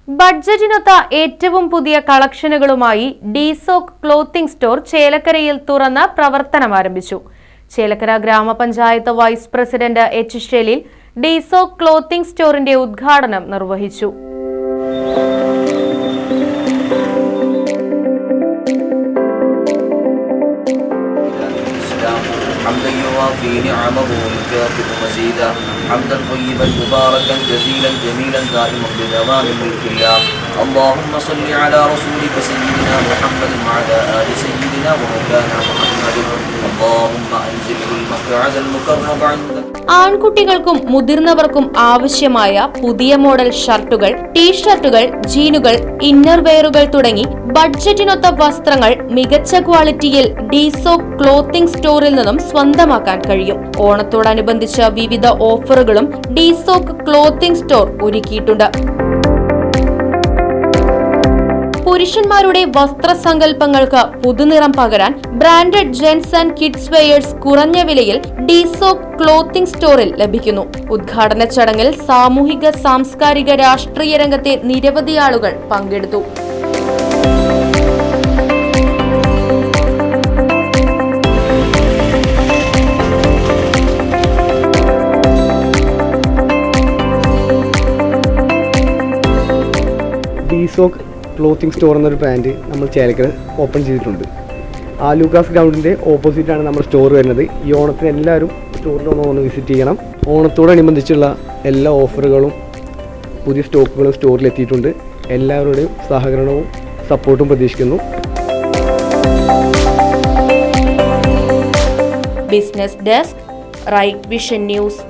ബഡ്ജറ്റിനൊത്ത ഏറ്റവും പുതിയ കളക്ഷനുകളുമായി ഡിസോക്ക് clothing store ചേലക്കരയിൽ തുറന്ന് പ്രവർത്തനം ആരംഭിച്ചു. ചേലക്കര ഗ്രാമപഞ്ചായത്ത് വൈസ് പ്രസിഡന്റ് എച്ച് ഷെലീൽ ഡിസോക്ക് ക്ലോത്തിംഗ് സ്റ്റോറിന്റെ ഉദ്ഘാടനം നിർവഹിച്ചു. حمدا يوافي نعمه ويكافئ مزيدا حمدا طيبا مباركا جزيلا جميلا دائما بدوام ملك الله. اللهم صل على رسولك سيدنا محمد وعلى آل سيدنا ومولانا محمد. اللهم أنزله المقعد المكرم عندك. ആൺകുട്ടികൾക്കും മുതിർന്നവർക്കും ആവശ്യമായ പുതിയ മോഡൽ ഷർട്ടുകൾ, ടീഷർട്ടുകൾ, ജീനുകൾ, ഇന്നർ വെയറുകൾ തുടങ്ങി ബഡ്ജറ്റിനൊത്ത വസ്ത്രങ്ങൾ മികച്ച ക്വാളിറ്റിയിൽ ഡിസോക്ക് ക്ലോത്തിംഗ് സ്റ്റോറിൽ നിന്നും സ്വന്തമാക്കാൻ കഴിയും. ഓണത്തോടനുബന്ധിച്ച വിവിധ ഓഫറുകളും ഡിസോക്ക് ക്ലോത്തിംഗ് സ്റ്റോർ ഒരുക്കിയിട്ടുണ്ട്. പുരുഷന്മാരുടെ വസ്ത്രസങ്കല്പങ്ങൾക്ക് പുതുനിറം പകരാൻ branded gents and kids wears കുറഞ്ഞ വിലയിൽ ഡിസോക്ക് ക്ലോത്തിംഗ് സ്റ്റോറിൽ ലഭിക്കുന്നു. ഉദ്ഘാടന ചടങ്ങിൽ സാമൂഹിക, സാംസ്കാരിക, രാഷ്ട്രീയ രംഗത്തെ നിരവധി ആളുകൾ പങ്കെടുത്തു. ഡിസോക്ക് ക്ലോത്തിങ് സ്റ്റോർ എന്നൊരു ബ്രാൻഡ് നമ്മൾ ചേലക്കര ഓപ്പൺ ചെയ്തിട്ടുണ്ട്. ആലൂക്കാസ് ഗ്രൗണ്ടിൻ്റെ ഓപ്പോസിറ്റാണ് നമ്മുടെ സ്റ്റോർ വരുന്നത്. ഈ ഓണത്തിന് എല്ലാവരും സ്റ്റോറിൽ ഒന്ന് വിസിറ്റ് ചെയ്യണം. ഓണത്തോടനുബന്ധിച്ചുള്ള എല്ലാ ഓഫറുകളും പുതിയ സ്റ്റോക്കുകളും സ്റ്റോറിൽ എത്തിയിട്ടുണ്ട്. എല്ലാവരുടെയും സഹകരണവും സപ്പോർട്ടും പ്രതീക്ഷിക്കുന്നു. Business desk, Right Vision news.